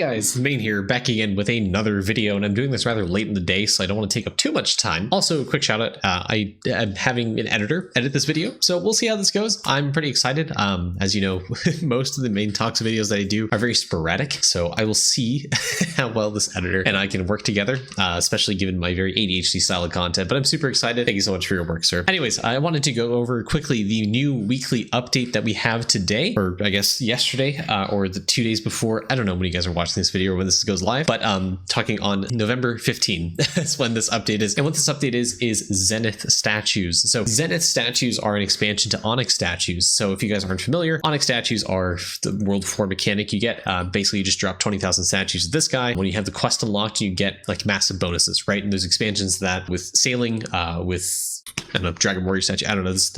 guys, Main here, back again with another video, and I'm doing this rather late in the day, so I don't want to take up too much time. Also, a quick shout out, I am having an editor edit this video, so we'll see how this goes. I'm pretty excited. As you know, most of the main talks videos that I do are very sporadic, so I will see how well this editor and I can work together, especially given my very ADHD style of content, but I'm super excited. Thank you so much for your work, sir. Anyways, I wanted to go over quickly the new weekly update that we have today, or I guess yesterday, or the 2 days before. I don't know when you guys are watching this video or when this goes live, but talking on November 15 that's when this update is. And what this update is Zenith Statues. So Zenith Statues are an expansion to Onyx Statues. So if you guys aren't familiar, Onyx Statues are the World 4 mechanic you get. Basically, you just drop 20,000 statues of this guy. When you have the quest unlocked, you get like massive bonuses, right? And there's expansions that with sailing, with I don't know, Dragon Warrior statue. I don't know, just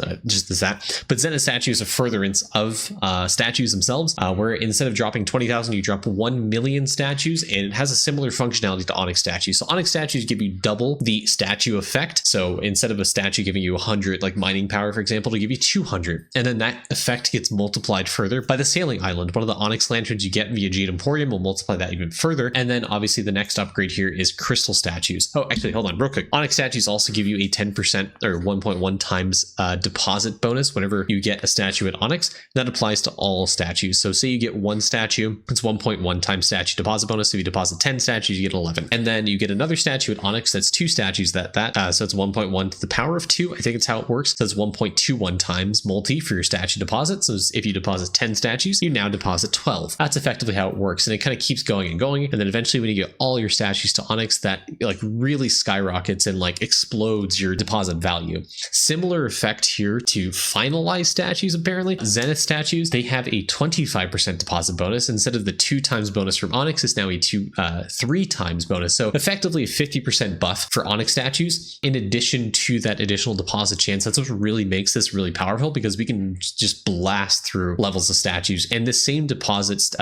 that. But Zenith Statues is a furtherance of statues themselves, where instead of dropping 20,000, you drop 1 million statues, and it has a similar functionality to Onyx Statues. So Onyx Statues give you double the statue effect. So instead of a statue giving you 100, like mining power, for example, to give you 200. And then that effect gets multiplied further by the sailing island. One of the Onyx lanterns you get via Jade Emporium will multiply that even further. And then obviously the next upgrade here is crystal statues. Oh, actually, hold on real quick. Onyx Statues also give you a 10% or 1.1 times deposit bonus whenever you get a statue at Onyx. That applies to all statues. So say you get one statue, it's 1.1 times statue deposit bonus. So if you deposit 10 statues, you get 11. And then you get another statue at Onyx that's 2 statues so it's 1.1 to the power of 2. I think it's how it works. So it's 1.21 times multi for your statue deposit. So if you deposit 10 statues, you now deposit 12. That's effectively how it works. And it kind of keeps going and going. And then eventually when you get all your statues to Onyx, that like really skyrockets and like explodes your deposit value. Similar effect here to finalized statues, apparently. Zenith Statues, they have a 25% deposit bonus. Instead of the 2 times bonus from Onyx, it's now a 3 times bonus. So effectively a 50% buff for Onyx statues, in addition to that additional deposit chance. That's what really makes this really powerful, because we can just blast through levels of statues. And the same deposit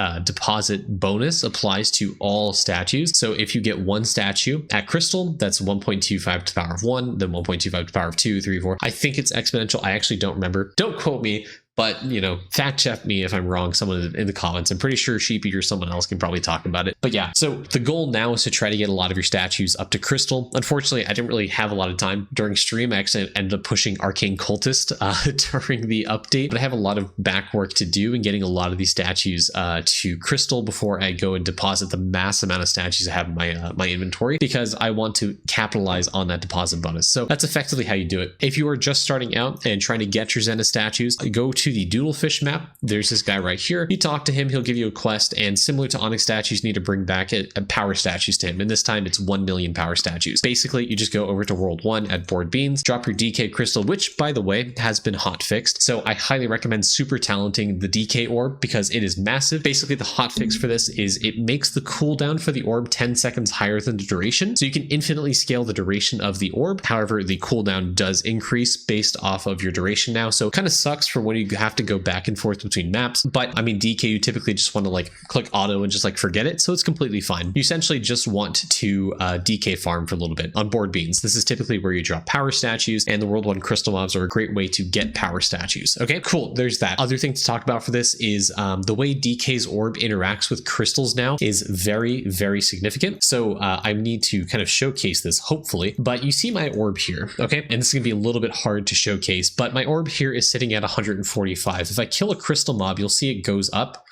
bonus applies to all statues. So if you get one statue at Crystal, that's 1.25 to the power of 1, then 1.25 to the power of 2, 3, 4. I think it's exponential. I actually don't remember. Don't quote me, but, you know, fact check me if I'm wrong, someone in the comments. I'm pretty sure Sheepy or someone else can probably talk about it. But yeah, so the goal now is to try to get a lot of your statues up to Crystal. Unfortunately, I didn't really have a lot of time during stream. I actually ended up pushing Arcane Cultist during the update, but I have a lot of back work to do in getting a lot of these statues to Crystal before I go and deposit the mass amount of statues I have in my inventory, because I want to capitalize on that deposit bonus. So that's effectively how you do it. If you are just starting out and trying to get your Zenith Statues, go to the Doodlefish map. There's this guy right here. You talk to him, he'll give you a quest, and similar to Onyx Statues, you need to bring back a power statues to him, and this time it's 1 million power statues. Basically, you just go over to World 1 at Board Beans, drop your DK crystal, which, by the way, has been hot fixed. So I highly recommend super talenting the DK orb, because it is massive. Basically, the hot fix for this is it makes the cooldown for the orb 10 seconds higher than the duration. So you can infinitely scale the duration of the orb. However, the cooldown does increase based off of your duration now. So it kind of sucks for when you have to go back and forth between maps. But I mean, DK, you typically just want to like click auto and just like forget it. So it's completely fine. You essentially just want to DK farm for a little bit on Board Beans. This is typically where you drop power statues, and the World 1 crystal mobs are a great way to get power statues. Okay, cool. There's that. Other thing to talk about for this is the way DK's orb interacts with crystals now is very, very significant. So I need to kind of showcase this, hopefully. But you see my orb here, okay? And this is gonna be a little bit hard to showcase, but my orb here is sitting at 145. If I kill a crystal mob, you'll see it goes up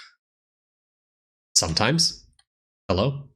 sometimes. Hello?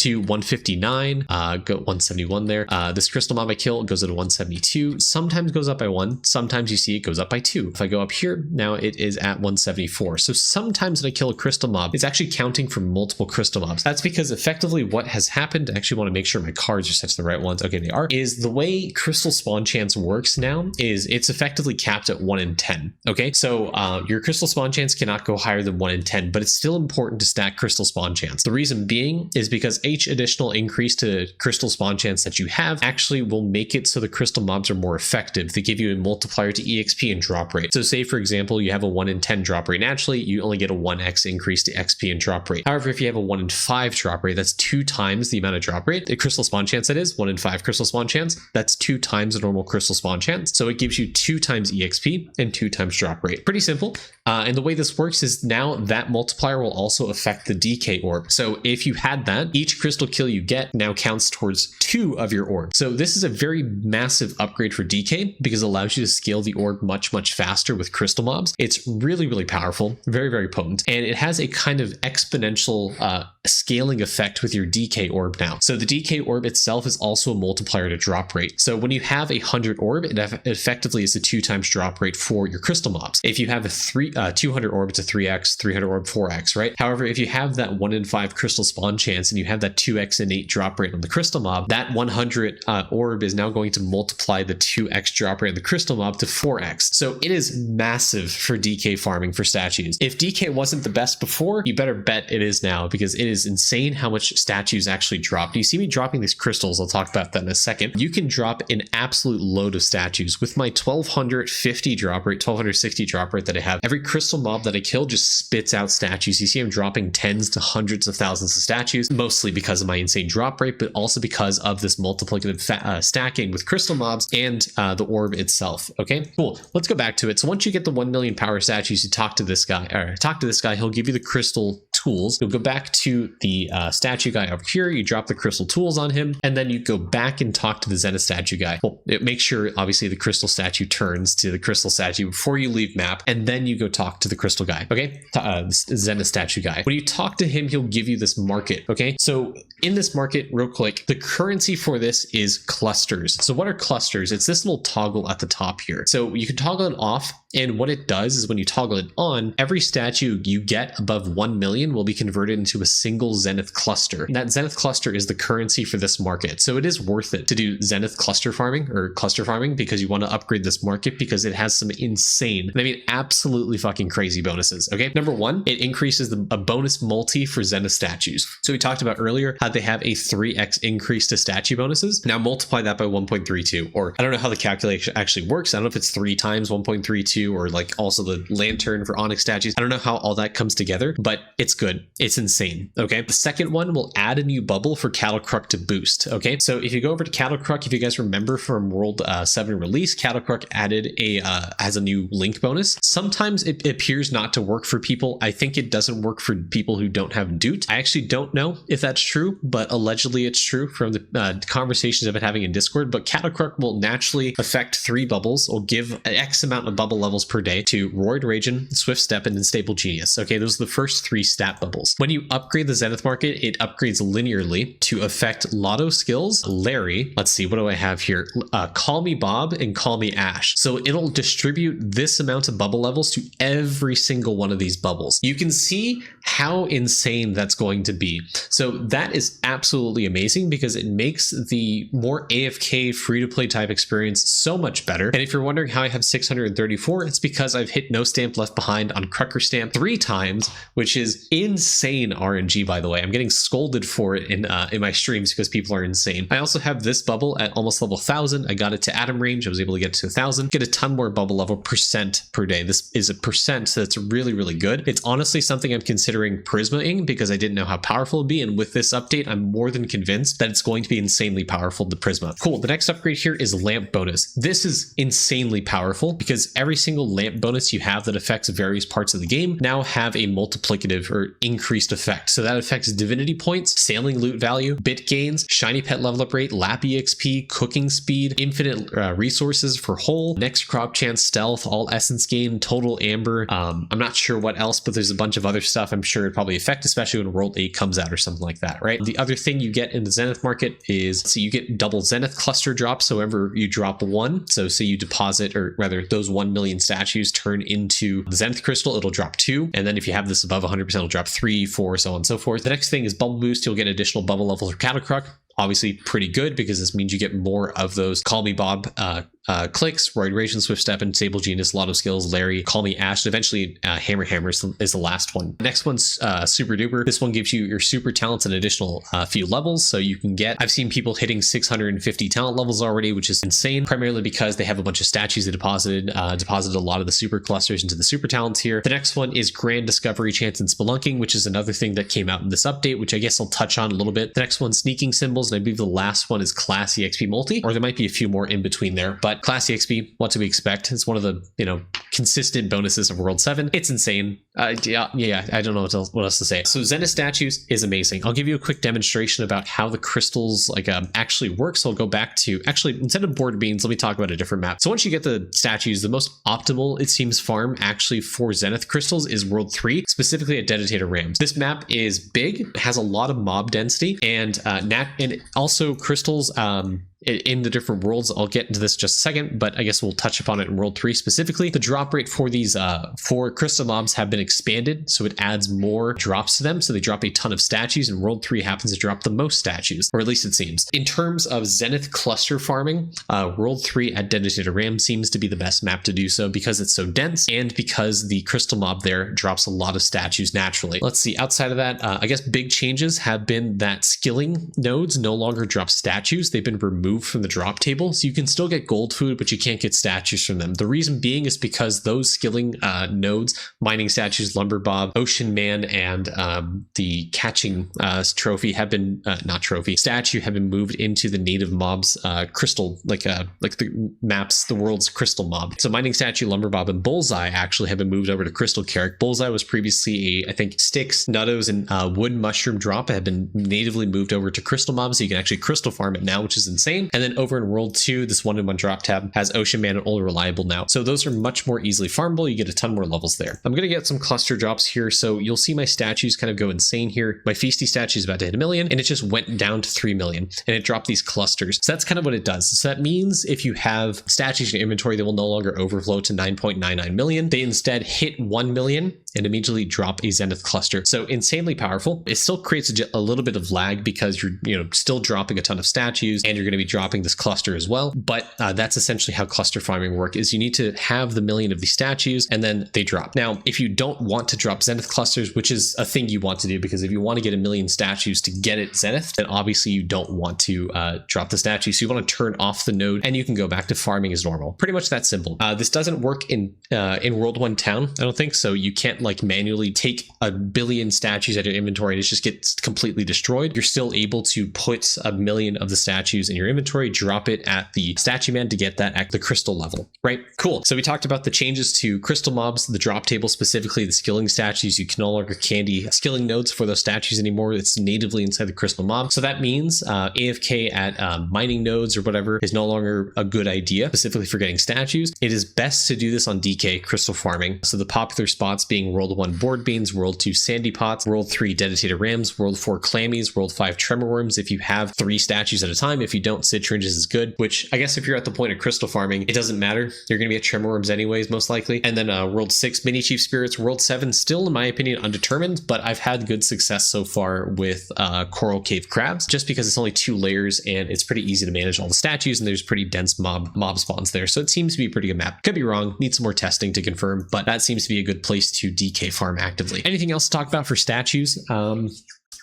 To 159, go 171 there. This crystal mob I kill goes at 172, sometimes goes up by 1, sometimes you see it goes up by 2. If I go up here, now it is at 174. So sometimes when I kill a crystal mob, it's actually counting for multiple crystal mobs. That's because effectively what has happened, I actually want to make sure my cards are set to the right ones. Okay, they are. Is the way crystal spawn chance works now is it's effectively capped at 1 in 10. Okay, so your crystal spawn chance cannot go higher than 1 in 10, but it's still important to stack crystal spawn chance. The reason being is because each additional increase to crystal spawn chance that you have actually will make it so the crystal mobs are more effective. They give you a multiplier to EXP and drop rate. So say, for example, you have a 1 in 10 drop rate naturally, you only get a 1x increase to XP and drop rate. However, if you have a 1 in 5 drop rate, that's 2 times the amount of drop rate. The crystal spawn chance, that is 1 in 5 crystal spawn chance, that's 2 times the normal crystal spawn chance. So it gives you 2 times EXP and 2 times drop rate. Pretty simple. And the way this works is now that multiplier will also affect the DK orb. So if you had that, each crystal kill you get now counts towards 2 of your orb. So this is a very massive upgrade for DK because it allows you to scale the orb much faster with crystal mobs. It's really powerful, very potent, and it has a kind of exponential scaling effect with your DK orb now. So the DK orb itself is also a multiplier to drop rate. So when you have 100 orb, it effectively is a 2 times drop rate for your crystal mobs. If you have a 200 orb, it's a 3x, 300 orb, 4x, right? However, if you have that 1 in 5 crystal spawn chance and you have that 2x innate drop rate on the crystal mob, that 100 orb is now going to multiply the 2x drop rate of the crystal mob to 4x. So it is massive for DK farming for statues. If DK wasn't the best before, you better bet it is now, because it is insane how much statues actually drop. You see me dropping these crystals, I'll talk about that in a second. You can drop an absolute load of statues. With my 1250 drop rate, 1260 drop rate that I have, every crystal mob that I kill just spits out statues. You see I'm dropping tens to hundreds of thousands of statues, mostly because of my insane drop rate, but also because of this multiplicative stacking with crystal mobs and the orb itself. Okay, cool. Let's go back to it. So once you get the 1 million power statues, you talk to this guy, he'll give you the crystal tools. You'll go back to the statue guy over here, you drop the crystal tools on him, and then you go back and talk to the Zenith statue guy. Well, make sure obviously the crystal statue turns to the crystal statue before you leave map, and then you go talk to the crystal guy. Okay, Zenith statue guy. When you talk to him, he'll give you this market. Okay, so in this market, real quick, the currency for this is clusters. So what are clusters? It's this little toggle at the top here. So you can toggle it off, and what it does is when you toggle it on, every statue you get above 1 million will be converted into a single Zenith cluster. And that Zenith cluster is the currency for this market. So it is worth it to do Zenith cluster farming because you want to upgrade this market because it has some insane, and I mean absolutely fucking crazy bonuses. Okay, number one, it increases a bonus multi for Zenith statues. So we talked about earlier how they have a 3x increase to statue bonuses. Now multiply that by 1.32, or I don't know how the calculation actually works. I don't know if it's 3 times 1.32 or like also the lantern for onyx statues. I don't know how all that comes together, but it's good. It's insane. Okay, the second one will add a new bubble for Cattle Cruck to boost. Okay, so if you go over to Cattle Cruck, if you guys remember from World 7 release, Cattle Cruck added has a new link bonus. Sometimes it appears not to work for people. I think it doesn't work for people who don't have Doot. I actually don't know if that's true, but allegedly it's true from the conversations I've been having in Discord. But Cattle Cruck will naturally affect 3 bubbles, or give an X amount of bubble levels per day to Roared Ragin, Swift Step, and Unstable Genius. Okay, those are the first 3 stat bubbles. When you upgrade the Zenith market, it upgrades linearly to affect Lotto skills, Larry. Let's see, what do I have here? Call Me Bob and Call Me Ash. So it'll distribute this amount of bubble levels to every single one of these bubbles. You can see how insane that's going to be. So that is absolutely amazing because it makes the more AFK free-to-play type experience so much better. And if you're wondering how I have 634, it's because I've hit No Stamp Left Behind on Crucker Stamp 3 times, which is insane RNG, by the way. I'm getting scolded for it in my streams because people are insane. I also have this bubble at almost level 1000. I got it to Atom range. I was able to get to 1000. Get a ton more bubble level percent per day. This is a percent, so that's really good. It's honestly something I'm considering Prisma-ing because I didn't know how powerful it'd be, and with this update, I'm more than convinced that it's going to be insanely powerful to Prisma. Cool. The next upgrade here is Lamp bonus. This is insanely powerful because every single lamp bonus you have that affects various parts of the game now have a multiplicative or increased effect. So that affects divinity points, sailing loot value, bit gains, shiny pet level up rate, lap EXP, cooking speed, infinite resources for whole, next crop chance stealth, all essence gain, total amber. I'm not sure what else, but there's a bunch of other stuff I'm sure it'd probably affect, especially when World 8 comes out or something like that, right? The other thing you get in the Zenith market is, so you get double Zenith cluster drops. So whenever you drop 1, so say you deposit, or rather those 1 million statues turn into the Zenith crystal, it'll drop 2. And then if you have this above 100%, it'll drop 3, 4, so on and so forth. The next thing is bubble boost. You'll get additional bubble levels for Cattle Cruck. Obviously pretty good because this means you get more of those Call Me Bob Clicks, Roid Rage, Swift Step, and Sable Genius, Lotto Skills, Larry, Call Me Ash, and eventually Hammer is the last one. The next one's Super Duper. This one gives you your super talents an additional few levels, so you can get, I've seen people hitting 650 talent levels already, which is insane, primarily because they have a bunch of statues they deposited a lot of the super clusters into the super talents here. The next one is Grand Discovery Chance and Spelunking, which is another thing that came out in this update, which I guess I'll touch on a little bit. The next one's Sneaking Symbols, and I believe the last one is Classy XP Multi, or there might be a few more in between there, but Classy XP, what do we expect? It's one of the, consistent bonuses of World 7. It's insane. I don't know what else to say. So Zenith Statues is amazing. I'll give you a quick demonstration about how the crystals actually work. So I'll go back to, instead of board beans, let me talk about a different map. So once you get the statues, the most optimal, it seems, farm actually for Zenith crystals is World 3, specifically at Dedicated Rams. This map is big, has a lot of mob density, and also crystals in the different worlds. I'll get into this in just a second, but I guess we'll touch upon it in World 3 specifically. The drop rate for these for crystal mobs have been expanded, so it adds more drops to them. So they drop a ton of statues, and World 3 happens to drop the most statues, or at least it seems. In terms of Zenith cluster farming, World 3 at Dedicated Ram seems to be the best map to do so because it's so dense and because the crystal mob there drops a lot of statues naturally. Let's see, outside of that, I guess big changes have been that skilling nodes no longer drop statues. They've been removed from the drop table, so you can still get gold food, but you can't get statues from them. The reason being is because those skilling nodes, mining statues, lumber bob, ocean man, and the catching trophy have been statue have been moved into the native mobs crystal, like the maps, the world's crystal mob. So mining statue, lumber bob, and bullseye actually have been moved over to crystal carrick. Bullseye was previously I think sticks, nuttos, and wood mushroom drop have been natively moved over to crystal mobs, so you can actually crystal farm it now, which is insane. And then over in World 2, this 1-in-1 drop tab has Ocean Man and Old Reliable now. So those are much more easily farmable. You get a ton more levels there. I'm going to get some cluster drops here. So you'll see my statues kind of go insane here. My Feasty statue is about to hit 1 million, and it just went down to 3 million, and it dropped these clusters. So that's kind of what it does. So that means if you have statues in your inventory, they will no longer overflow to 9.99 million. They instead hit 1 million and immediately drop a Zenith cluster. So insanely powerful. It still creates a little bit of lag because you're still dropping a ton of statues, and you're going to be dropping this cluster as well. But that's essentially how cluster farming work is. You need to have the million of these statues, and then they drop. Now, if you don't want to drop Zenith clusters, which is a thing you want to do, because if you want to get 1 million statues to get it Zenith, then obviously you don't want to drop the statues. So you want to turn off the node, and you can go back to farming as normal. Pretty much that simple. This doesn't work in World 1 town, I don't think. So you can't manually take 1 billion statues out of your inventory and it just gets completely destroyed. You're still able to put 1 million of the statues in your inventory, drop it at the statue man to get that at the crystal level, right? Cool. So we talked about the changes to crystal mobs, the drop table, specifically the skilling statues. You can no longer candy skilling nodes for those statues anymore. It's natively inside the crystal mob. So that means AFK at mining nodes or whatever is no longer a good idea, specifically for getting statues. It is best to do this on DK crystal farming. So the popular spots being World 1 board beans, World 2 sandy pots, World 3 dedicated rams, World 4 clammies, World 5 tremor worms if you have 3 statues at a time. If you don't, citringes is good, which I guess if you're at the point of crystal farming, it doesn't matter. You're going to be at tremor worms anyways, most likely. And then World 6 mini chief spirits, World 7 still, in my opinion, undetermined, but I've had good success so far with coral cave crabs, just because it's only 2 layers and it's pretty easy to manage all the statues, and there's pretty dense mob spawns there. So it seems to be a pretty good map. Could be wrong, need some more testing to confirm, but that seems to be a good place to DK farm actively. Anything else to talk about for statues?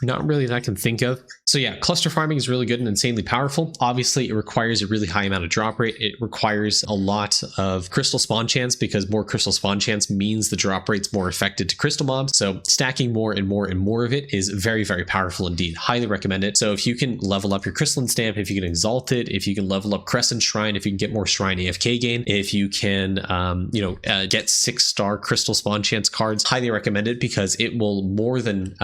Not really that I can think of. So yeah, cluster farming is really good and insanely powerful. Obviously, it requires a really high amount of drop rate. It requires a lot of crystal spawn chance, because more crystal spawn chance means the drop rate's more affected to crystal mobs. So stacking more and more and more of it is very, very powerful indeed. Highly recommend it. So if you can level up your crystalline stamp, if you can exalt it, if you can level up crescent shrine, if you can get more shrine AFK gain, if you can get 6-star crystal spawn chance cards, highly recommend it, because it will more than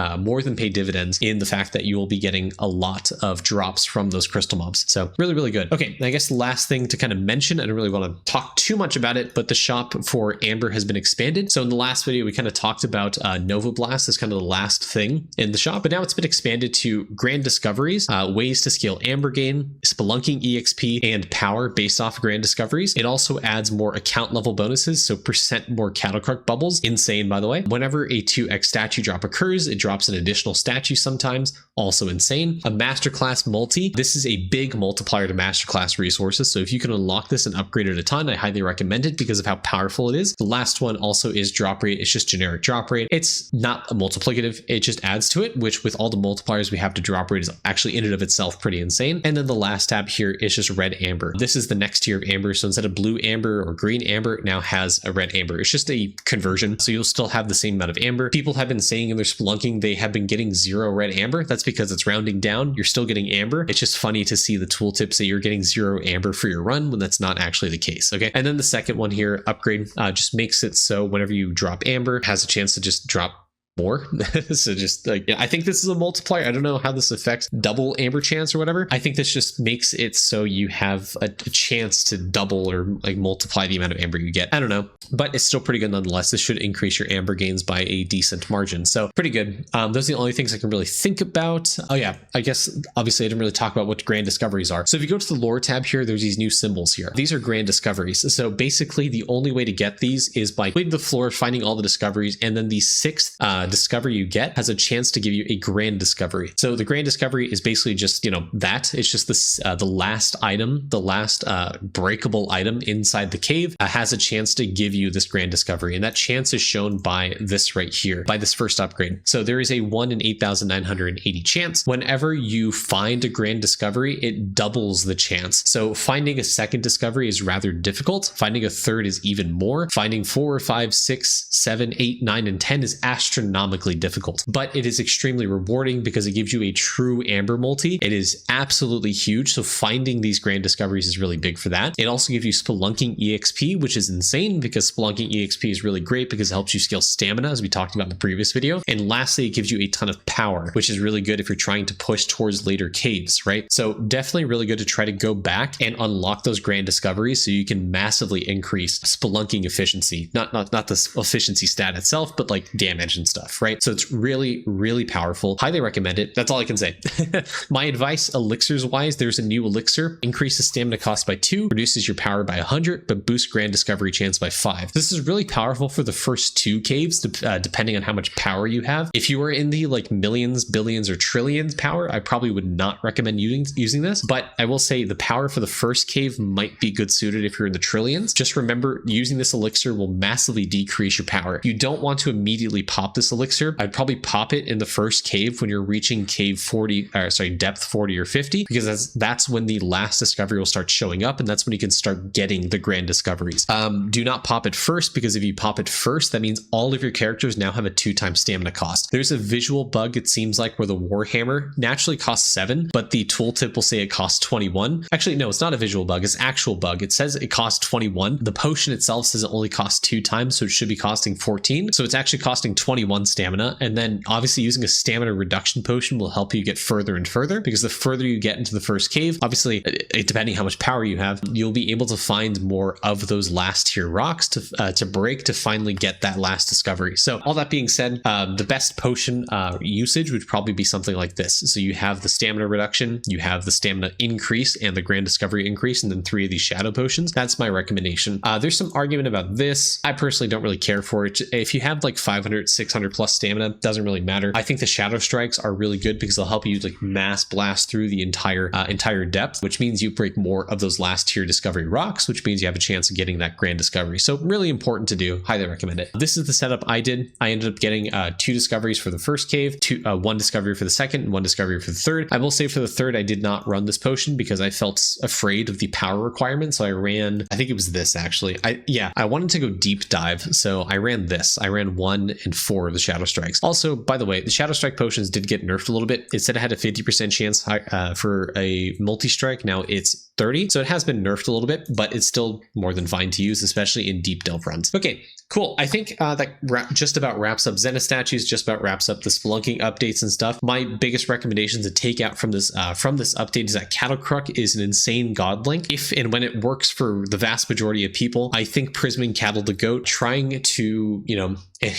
pay dividends in the fact that you will be getting a lot of drops from those crystal mobs. So really, really good. Okay, I guess the last thing to kind of mention, I don't really want to talk too much about it, but the shop for Amber has been expanded. So in the last video, we kind of talked about Nova Blast as kind of the last thing in the shop, but now it's been expanded to Grand Discoveries, ways to scale Amber gain, Spelunking EXP, and power based off Grand Discoveries. It also adds more account level bonuses, so % more cattle cart bubbles. Insane, by the way. Whenever a 2x statue drop occurs, it drops an additional statue statue sometimes. Also insane. A masterclass multi. This is a big multiplier to masterclass resources. So if you can unlock this and upgrade it a ton, I highly recommend it because of how powerful it is. The last one also is drop rate. It's just generic drop rate. It's not a multiplicative. It just adds to it, which with all the multipliers we have to drop rate is actually in and of itself pretty insane. And then the last tab here is just red amber. This is the next tier of amber. So instead of blue amber or green amber, it now has a red amber. It's just a conversion. So you'll still have the same amount of amber. People have been saying in their spelunking they have been getting 0 red amber. That's because it's rounding down. You're still getting amber. It's just funny to see the tooltip say you're getting 0 amber for your run when that's not actually the case. Okay. And then the second one here, upgrade, just makes it so whenever you drop amber, it has a chance to just drop more. So just like, I think this is a multiplier. I don't know how this affects double amber chance or whatever. I think this just makes it so you have a chance to double or like multiply the amount of amber you get. I don't know, but it's still pretty good nonetheless. This should increase your amber gains by a decent margin. So pretty good. Those are the only things I can really think about. Oh yeah, I guess obviously I didn't really talk about what grand discoveries are. So if you go to the lore tab here, there's these new symbols here. These are grand discoveries. So basically the only way to get these is by completing the floor, finding all the discoveries, and then the 6th discovery you get has a chance to give you a grand discovery. So the grand discovery is basically just, that it's just this the last item, the last breakable item inside the cave has a chance to give you this grand discovery, and that chance is shown by this right here, by this first upgrade. So there is a 1 in 8,980 chance. Whenever you find a grand discovery, it doubles the chance. So finding a second discovery is rather difficult. Finding a third is even more. Finding 4, 5, 6, 7, 8, 9, and 10 is astronomically difficult, but it is extremely rewarding because it gives you a true amber multi. It is absolutely huge. So finding these grand discoveries is really big for that. It also gives you Spelunking EXP, which is insane because Spelunking EXP is really great because it helps you scale stamina, as we talked about in the previous video. And lastly, it gives you a ton of power, which is really good if you're trying to push towards later caves, right? So definitely really good to try to go back and unlock those grand discoveries so you can massively increase Spelunking efficiency. Not the efficiency stat itself, but like damage and stuff, right? So it's really, really powerful. Highly recommend it. That's all I can say. My advice, elixirs wise, there's a new elixir. Increases stamina cost by 2, reduces your power by 100, but boosts grand discovery chance by 5. This is really powerful for the first 2 caves, depending on how much power you have. If you are in the like millions, billions, or trillions power, I probably would not recommend using this, but I will say the power for the first cave might be good suited if you're in the trillions. Just remember, using this elixir will massively decrease your power. You don't want to immediately pop this elixir. I'd probably pop it in the first cave when you're reaching cave 40, depth 40 or 50, because that's when the last discovery will start showing up, and that's when you can start getting the grand discoveries. Do not pop it first, because if you pop it first, that means all of your characters now have a 2x stamina cost. There's a visual bug, it seems like, where the Warhammer naturally costs 7, but the tooltip will say it costs 21. Actually, no, it's not a visual bug, it's an actual bug. It says it costs 21. The potion itself says it only costs 2 times, so it should be costing 14. So it's actually costing 21 stamina, and then obviously using a stamina reduction potion will help you get further and further, because the further you get into the first cave, obviously depending how much power you have, you'll be able to find more of those last tier rocks to break to finally get that last discovery. So all that being said, the best potion usage would probably be something like this. So you have the stamina reduction, you have the stamina increase and the grand discovery increase, and then 3 of these shadow potions. That's my recommendation. There's some argument about this. I personally don't really care for it. If you have like 500, 600 plus stamina, doesn't really matter. I think the shadow strikes are really good because they'll help you like mass blast through the entire depth, which means you break more of those last tier discovery rocks, which means you have a chance of getting that grand discovery. So really important to do. Highly recommend it. This is the setup I did. I ended up getting 2 discoveries for the first cave, 1 discovery for the second, and 1 discovery for the third. I will say for the third, I did not run this potion because I felt afraid of the power requirement. So I ran, I think it was this actually. I wanted to go deep dive. So I ran this. I ran 1 and 4 of the shadow strikes. Also, by the way, the shadow strike potions did get nerfed a little bit. It said it had a 50% chance for a multi-strike. Now it's 30. So it has been nerfed a little bit, but it's still more than fine to use, especially in deep delve runs. Okay, cool. I think that just about wraps up Zenith Statues, just about wraps up the Spelunking updates and stuff. My biggest recommendation to take out from this update is that Cattle Cruck is an insane godlink. If and when it works for the vast majority of people, I think Prisming Cattle the Goat, trying to,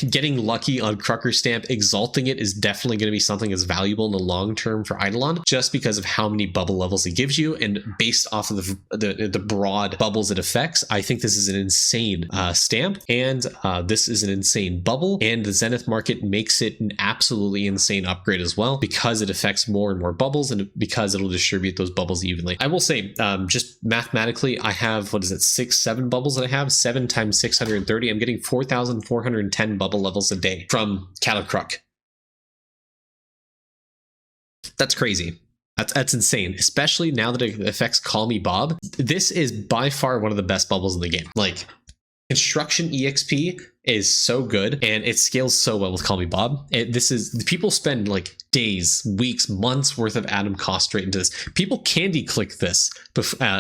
getting lucky on Cloudcrucker stamp, exalting it is definitely going to be something that's valuable in the long term for Eidolon, just because of how many bubble levels it gives you, and based off of the broad bubbles it affects. I think this is an insane stamp, and this is an insane bubble, and the Zenith market makes it an absolutely insane upgrade as well, because it affects more and more bubbles, and because it'll distribute those bubbles evenly. I will say, just mathematically, I have, what is it, 7 bubbles that I have. 7 times 630. I'm getting 4,410 bubble levels a day from Catacruck. That's crazy. That's insane, especially now that it affects Call Me Bob. This is by far one of the best bubbles in the game. Like, Construction EXP is so good, and it scales so well with Call Me Bob. People spend like days, weeks, months worth of atom cost straight into this. People candy click this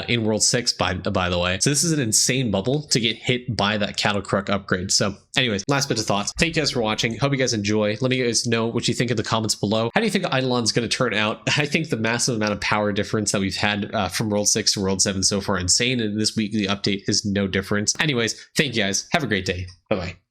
in World 6, by the way. So this is an insane bubble to get hit by that Catacruck upgrade. So anyways, last bit of thoughts. Thank you guys for watching. Hope you guys enjoy. Let me guys know what you think in the comments below. How do you think Eidolon's going to turn out? I think the massive amount of power difference that we've had from World 6 to World 7 so far insane, and this weekly update is no difference. Anyways, thank you guys. Have a great day. Bye-bye.